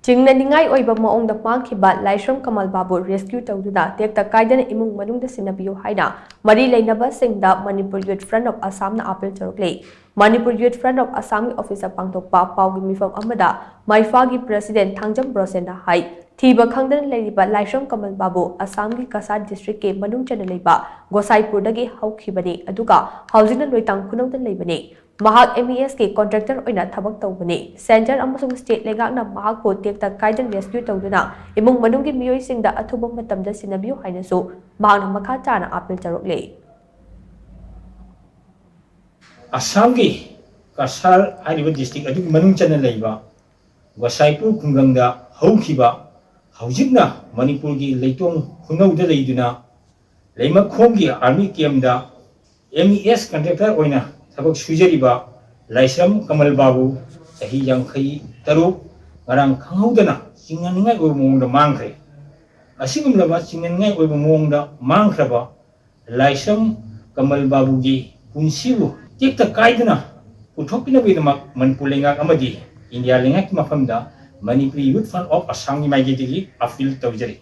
Chingnaningai oiba maong da Mangkhiba Laishram Kamalbabu rescue Touduna Tekta Kaidana Imung Manung Sinnabiyu haina mari leinaba singda Manipur Youth Front of Assam na appeal tourakli. Manipur Youth Front of Assam officer pangtokpa paugi mifam amada maifagi president Thangjam Brosena hai thiba khangdana leiba Laishram Kamalbabu Assam gi Kasa district ke Manung chana leiba Gosaipur dagi haukhibani aduga haujina loitang khunong leibani. Mahak MES ke contractor oina thabak tawbani center amasung state legakna mahak ko tekta kaidan rescue tawduna imung manunggi miyoi singda athuba matamda Sinnabiyu haina su mahakna makha chana appeal charokle. Assam ki Kasar hariba district adu manung chana leiba Gosaipur khungangda haukiba haujikna Manipur gi leitong khunauda leiduna Leimakhong gi army camp da MES contractor oina Tabak Sujariba, Laishram Kamalbabu, Sahi Yankhi, Taru, Garang Kangudana, Chingnaningai Imung the Mangkhiba. A single lava Chingnaningai Imung the Mangkhiba, Laishram Kamalbabu gi, Punsibu, Tekta Kaidana, Utopina with the Manpulinga Amadi, India Lingak Mafamda, Manipuri Youth Front of Assam Magitigi, a field Taujari.